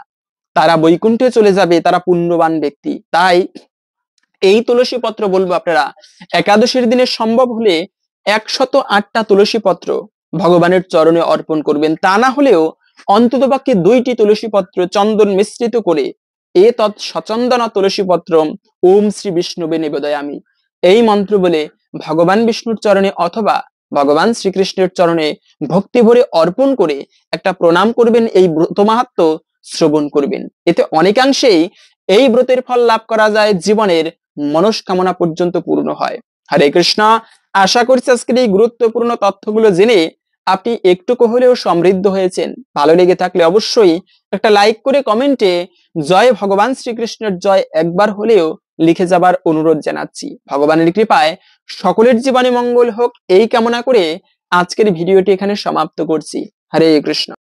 তারা বৈকুণ্ঠে চলে যাবে, তারা পুণ্যবান ব্যক্তি। তাই এই তুলসী পত্র বলবো আপনারা একাদশীর দিনে সম্ভব হলে 108টা তুলসী পত্র ভগবানের চরণে অর্পণ করবেন। তা না হলেও অন্ততপক্ষে 2টি তুলসী পত্র চন্দন মিশ্রিত করে এ তৎ সচন্দন তুলসী পত্র ওম শ্রী বিষ্ণুবে নিবেদয়ামি, এই মন্ত্র বলে ভগবান বিষ্ণুর চরণে অথবা ভগবান শ্রীকৃষ্ণের চরণে ভক্তি ভরে অর্পণ করে একটা প্রণাম করবেন, এই ব্রত মাহাত্ম্য শ্রবণ করবেন। এতে অনেকাংশেই এই ব্রতের ফল লাভ করা যায়, জীবনের মনস্কামনা পর্যন্ত পূর্ণ হয়। হরে কৃষ্ণ। আশা করছি আজকের এই গুরুত্বপূর্ণ তথ্যগুলো জেনে আপনি একটুকু হলেও সমৃদ্ধ হয়েছেন। ভালো লেগে থাকলে অবশ্যই একটা লাইক করে কমেন্টে জয় ভগবান শ্রীকৃষ্ণের জয় একবার হলেও লিখে যাবার অনুরোধ জানাচ্ছি। ভগবানের কৃপায় সকলের জীবনে মঙ্গল হোক এই কামনা করে আজকের ভিডিওটি এখানে সমাপ্ত করছি। হরে কৃষ্ণ।